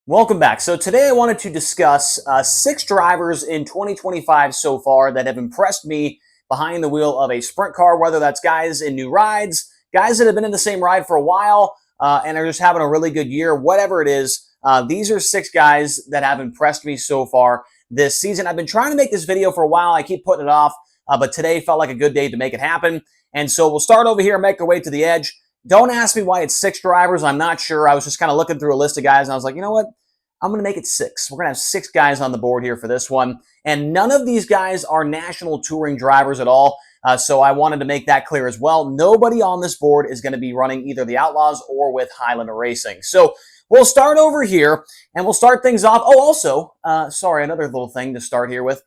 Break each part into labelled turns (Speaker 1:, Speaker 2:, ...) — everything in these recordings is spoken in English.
Speaker 1: Welcome back. So today I wanted to discuss six drivers in 2025 so far that have impressed me behind the wheel of a sprint car, whether that's guys in new rides, guys that have been in the same ride for a while, and are just having a really good year, whatever it is. These are six guys that have impressed me so far this season. I've been trying to make this video for a while. I keep putting it off, but today felt like a good day to make it happen. And so we'll start over here and make our way to the edge. Don't ask me why it's six drivers. I'm not sure. I was just kind of looking through a list of guys, and I was like, you know what? I'm going to make it six. We're going to have six guys on the board here for this one. And none of these guys are national touring drivers at all. So I wanted to make that clear as well. Nobody on this board is going to be running either the Outlaws or with High Limit Racing. So we'll start over here, and we'll start things off. Oh, also, sorry, another little thing to start here with.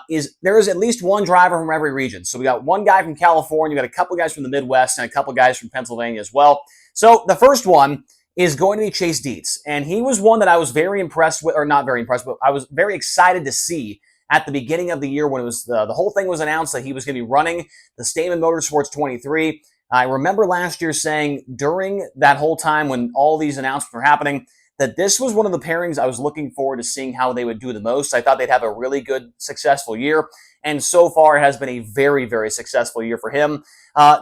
Speaker 1: Is there is at least one driver from every region. So we got one guy from California, we got a couple guys from the Midwest, and a couple guys from Pennsylvania as well. So the first one is going to be Chase Deetsz. And he was one that I was very impressed with, or not very impressed, but I was very excited to see at the beginning of the year when it was the whole thing was announced that he was going to be running the Stamen Motorsports 23. I remember last year saying during that whole time when all these announcements were happening that this was one of the pairings I was looking forward to seeing how they would do the most. I thought they'd have a really good, successful year. And so far, it has been a very, very successful year for him.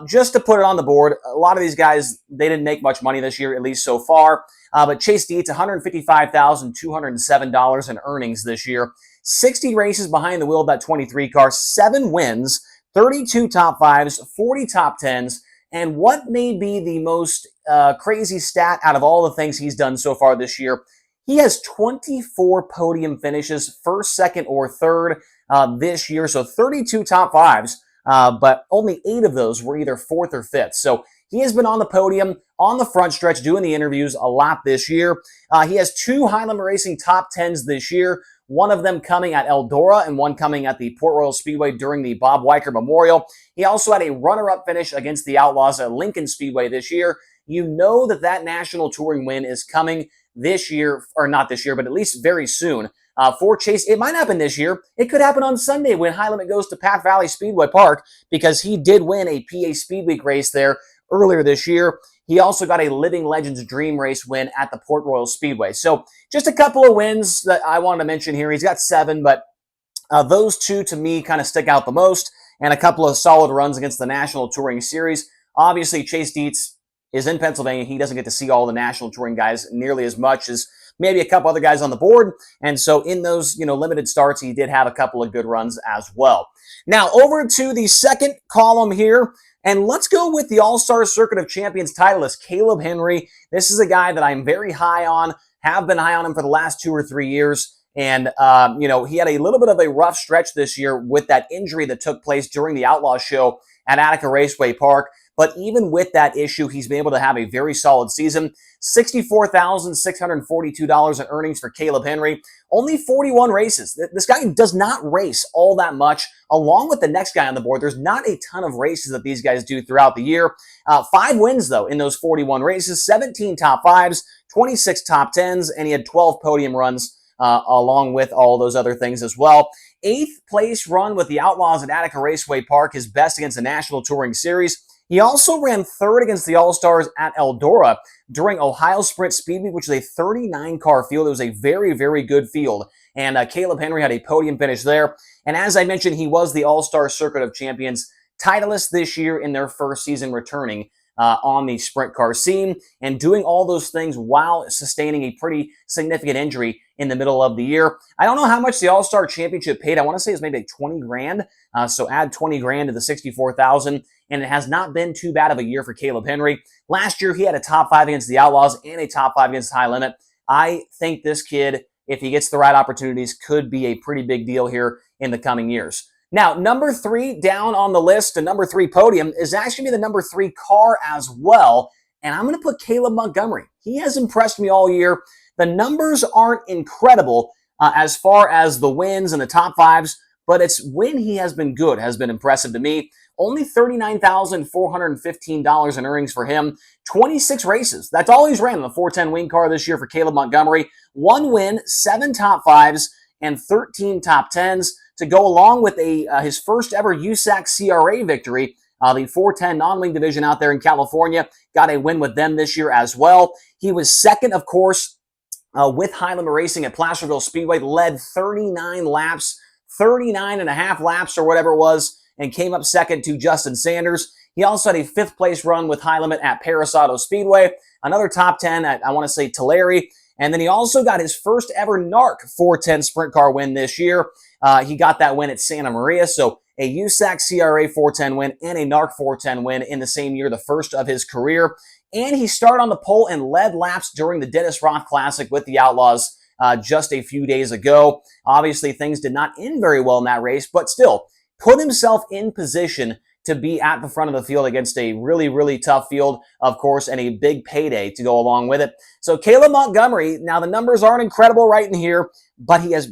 Speaker 1: Just to put it on the board, a lot of these guys, they didn't make much money this year, at least so far. But Chase Deetsz, $155,207 in earnings this year. 60 races behind the wheel of that 23 car, 7 wins, 32 top fives, 40 top tens. And what may be the most crazy stat out of all the things he's done so far this year, he has 24 podium finishes, first, second, or third this year. So 32 top fives, but only 8 of those were either fourth or fifth. So he has been on the podium, on the front stretch, doing the interviews a lot this year. He has 2 High Limit Racing top 10s this year, one of them coming at Eldora and one coming at the Port Royal Speedway during the Bob Weicker Memorial. He also had a runner-up finish against the Outlaws at Lincoln Speedway this year. You know that national touring win is coming this year, or not this year, but at least very soon. For Chase, it might happen this year. It could happen on Sunday when High Limit goes to Path Valley Speedway Park, because he did win a PA Speed Week race there earlier this year. He also got a Living Legends Dream Race win at the Port Royal Speedway. So just a couple of wins that I wanted to mention here. He's got 7, but those 2 to me kind of stick out the most, and a couple of solid runs against the National Touring Series. Obviously, Chase Deetsz is in Pennsylvania. He doesn't get to see all the National Touring guys nearly as much as maybe a couple other guys on the board. And so in those, limited starts, he did have a couple of good runs as well. Now, over to the second column here, and let's go with the All-Star Circuit of Champions titleist, Caleb Henry. This is a guy that I'm very high on, have been high on him for the last 2 or 3 years. And, he had a little bit of a rough stretch this year with that injury that took place during the Outlaw Show at Attica Raceway Park. But even with that issue, he's been able to have a very solid season. $64,642 in earnings for Caleb Henry. Only 41 races. This guy does not race all that much. Along with the next guy on the board, there's not a ton of races that these guys do throughout the year. 5 wins, though, in those 41 races. 17 top 5s, 26 top 10s, and he had 12 podium runs along with all those other things as well. 8th place run with the Outlaws at Attica Raceway Park, his best against the National Touring Series. He also ran 3rd against the All-Stars at Eldora during Ohio Sprint Speed Week, which is a 39-car field. It was a very, very good field. And Caleb Henry had a podium finish there. And as I mentioned, he was the All-Star Circuit of Champions titleist this year in their first season, returning on the sprint car scene and doing all those things while sustaining a pretty significant injury in the middle of the year. I don't know how much the All-Star Championship paid. I want to say it's maybe like 20 grand. So add 20 grand to the 64,000. And it has not been too bad of a year for Caleb Henry. Last year, he had a top 5 against the Outlaws and a top 5 against High Limit. I think this kid, if he gets the right opportunities, could be a pretty big deal here in the coming years. Now, number 3 down on the list, the number 3 podium, is actually the number 3 car as well. And I'm going to put Caleb Montgomery. He has impressed me all year. The numbers aren't incredible as far as the wins and the top 5s, but it's when he has been good has been impressive to me. Only $39,415 in earnings for him. 26 races. That's all he's ran in the 410 wing car this year for Caleb Montgomery. 1 win, 7 top 5s, and 13 top 10s to go along with his first ever USAC CRA victory. The 410 non-wing division out there in California got a win with them this year as well. He was second, of course, with high limit racing at Placerville Speedway, led 39 laps, 39 and a half laps or whatever it was, and came up second to Justin Sanders. He also had a 5th place run with high limit at Paris Auto Speedway, another top 10 at, I want to say, Tulare. And then he also got his first ever NARC 410 sprint car win this year. He got that win at Santa Maria. So a USAC CRA 410 win and a NARC 410 win in the same year, the first of his career. And he started on the pole and led laps during the Dennis Roth Classic with the Outlaws just a few days ago. Obviously, things did not end very well in that race, but still put himself in position to be at the front of the field against a really, really tough field, of course, and a big payday to go along with it. So Caleb Montgomery, now the numbers aren't incredible right in here, but he has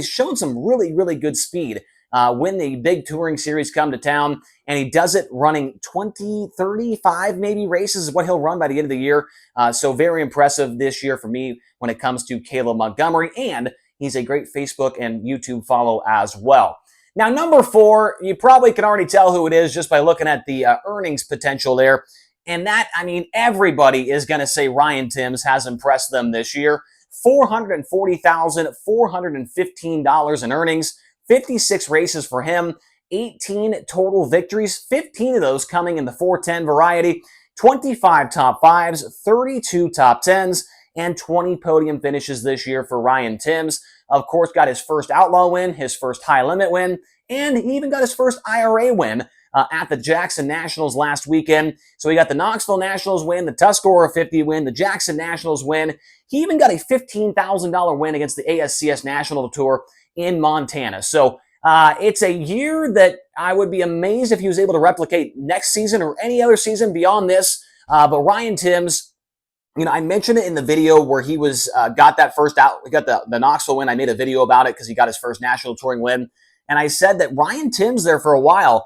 Speaker 1: shown some really, really good speed when the big touring series come to town, and he does it running 20, 35 maybe races is what he'll run by the end of the year. So very impressive this year for me when it comes to Caleb Montgomery, and he's a great Facebook and YouTube follow as well. Now, number 4, you probably can already tell who it is just by looking at the earnings potential there. And that, I mean, everybody is going to say Ryan Timms has impressed them this year. $440,415 in earnings, 56 races for him, 18 total victories, 15 of those coming in the 410 variety, 25 top 5s, 32 top 10s, and 20 podium finishes this year for Ryan Timms. Of course, got his first Outlaw win, his first High Limit win, and he even got his first IRA win at the Jackson Nationals last weekend. So he got the Knoxville Nationals win, the Tuscarora 50 win, the Jackson Nationals win. He even got a $15,000 win against the ASCS National Tour in Montana. So it's a year that I would be amazed if he was able to replicate next season or any other season beyond this. But Ryan Timms, you know, I mentioned it in the video where he was got that first out. We got the Knoxville win. I made a video about it because he got his first national touring win, and I said that Ryan Timms there for a while.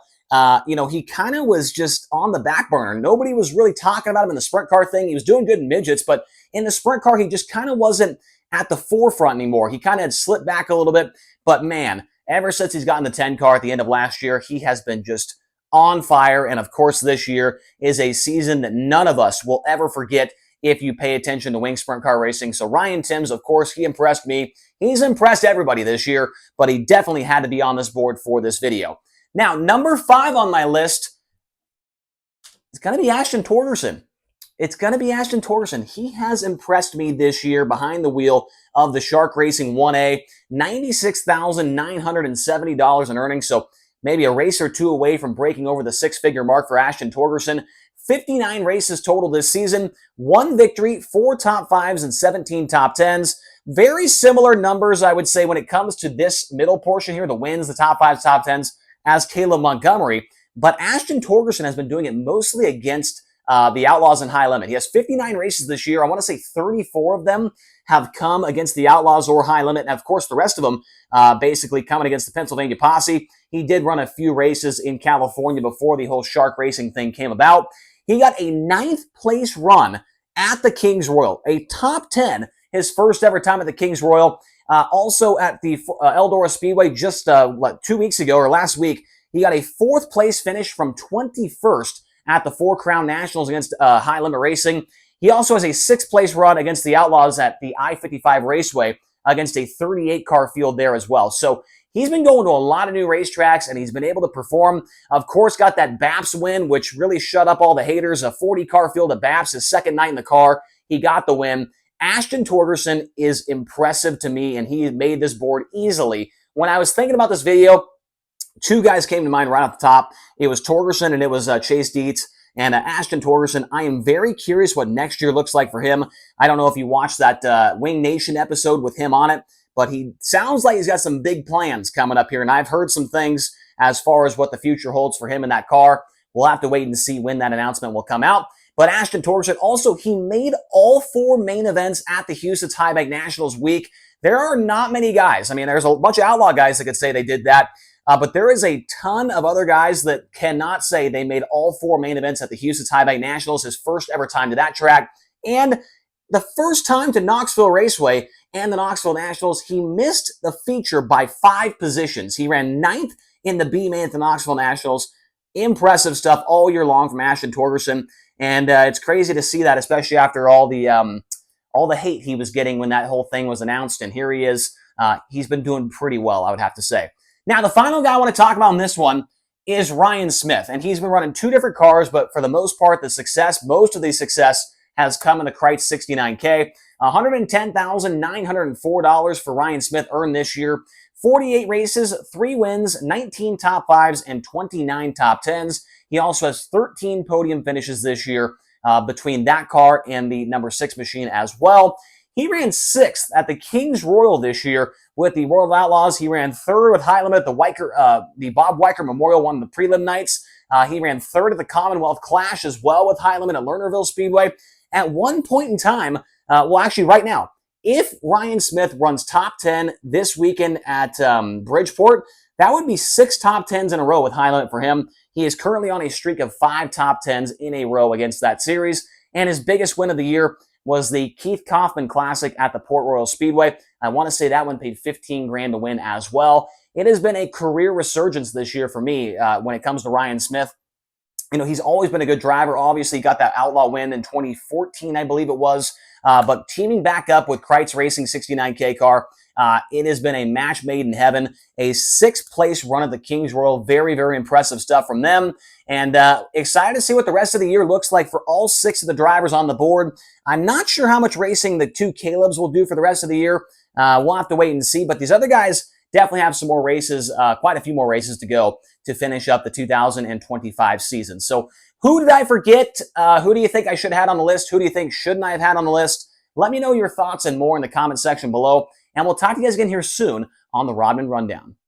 Speaker 1: You know, he kind of was just on the back burner. Nobody was really talking about him in the sprint car thing. He was doing good in midgets, but in the sprint car, he just kind of wasn't at the forefront anymore. He kind of had slipped back a little bit. But man, ever since he's gotten the 10 car at the end of last year, he has been just on fire. And of course, this year is a season that none of us will ever forget if you pay attention to wing sprint car racing. So Ryan Timms, of course, he impressed me. He's impressed everybody this year, but he definitely had to be on this board for this video. Now, number 5 on my list is going to be Ashton Torson. It's going to be Ashton Torson. He has impressed me this year behind the wheel of the Shark Racing 1A. $96,970 in earnings, so maybe a race or two away from breaking over the 6-figure mark for Ashton Torson. 59 races total this season, 1 victory, 4 top 5s, and 17 top 10s. Very similar numbers, I would say, when it comes to this middle portion here, the wins, the top 5s, top 10s, as Caleb Montgomery. But Ashton Torson has been doing it mostly against the Outlaws in High Limit. He has 59 races this year. I want to say 34 of them have come against the Outlaws or High Limit. And of course, the rest of them basically coming against the Pennsylvania Posse. He did run a few races in California before the whole Shark Racing thing came about. He got a 9th place run at the Kings Royal, a top 10, his first ever time at the Kings Royal. Also at the Eldora Speedway just 2 weeks ago or last week, he got a 4th place finish from 21st at the 4 Crown Nationals against High Limit Racing. He also has a 6th place run against the Outlaws at the I-55 Raceway against a 38 car field there as well. So he's been going to a lot of new racetracks, and he's been able to perform. Of course, got that BAPS win, which really shut up all the haters. A 40-car field at BAPS, his second night in the car. He got the win. Ashton Torson is impressive to me, and he made this board easily. When I was thinking about this video, 2 guys came to mind right off the top. It was Torson and it was Chase Deetz. And Ashton Torson, I am very curious what next year looks like for him. I don't know if you watched that Wing Nation episode with him on it, but he sounds like he's got some big plans coming up here. And I've heard some things as far as what the future holds for him in that car. We'll have to wait and see when that announcement will come out. But Ashton Torson, also, he made all 4 main events at the Houston's High Bank Nationals week. There are not many guys. I mean, there's a bunch of Outlaw guys that could say they did that. But there is a ton of other guys that cannot say they made all 4 main events at the Houston's High Bank Nationals, his first ever time to that track, and the first time to Knoxville Raceway and the Knoxville Nationals. He missed the feature by 5 positions. He ran 9th in the B main at the Knoxville Nationals. Impressive stuff all year long from Ashton Torson, and it's crazy to see that, especially after all the all the hate he was getting when that whole thing was announced, and here he is. He's been doing pretty well, I would have to say. Now, the final guy I want to talk about in this one is Ryan Smith, and he's been running 2 different cars, but for the most part, most of the success has come in the Kreitz 69K. $110,904 for Ryan Smith earned this year. 48 races, 3 wins, 19 top 5s, and 29 top 10s. He also has 13 podium finishes this year between that car and the number 6 machine as well. He ran 6th at the King's Royal this year with the World of Outlaws. He ran 3rd with High Limit at the Bob Weicker Memorial, one of the prelim nights. He ran 3rd at the Commonwealth Clash as well with High Limit at Lernerville Speedway. At one point in time, well, actually right now, if Ryan Smith runs top 10 this weekend at Bridgeport, that would be 6 top 10s in a row with High Limit for him. He is currently on a streak of 5 top 10s in a row against that series, and his biggest win of the year was the Keith Kaufman Classic at the Port Royal Speedway. I want to say that one paid $15,000 to win as well. It has been a career resurgence this year for me when it comes to Ryan Smith. You know, he's always been a good driver. Obviously, got that Outlaw win in 2014, I believe it was. But teaming back up with Kreitz Racing 69K car, it has been a match made in heaven. A 6th place run at the King's Royal. Very, very impressive stuff from them. And excited to see what the rest of the year looks like for all 6 of the drivers on the board. I'm not sure how much racing the 2 Calebs will do for the rest of the year. We'll have to wait and see. But these other guys definitely have some more races, quite a few more races to go to finish up the 2025 season. So who did I forget? Who do you think I should have had on the list? Who do you think shouldn't I have had on the list? Let me know your thoughts and more in the comment section below. And we'll talk to you guys again here soon on the Rodman Rundown.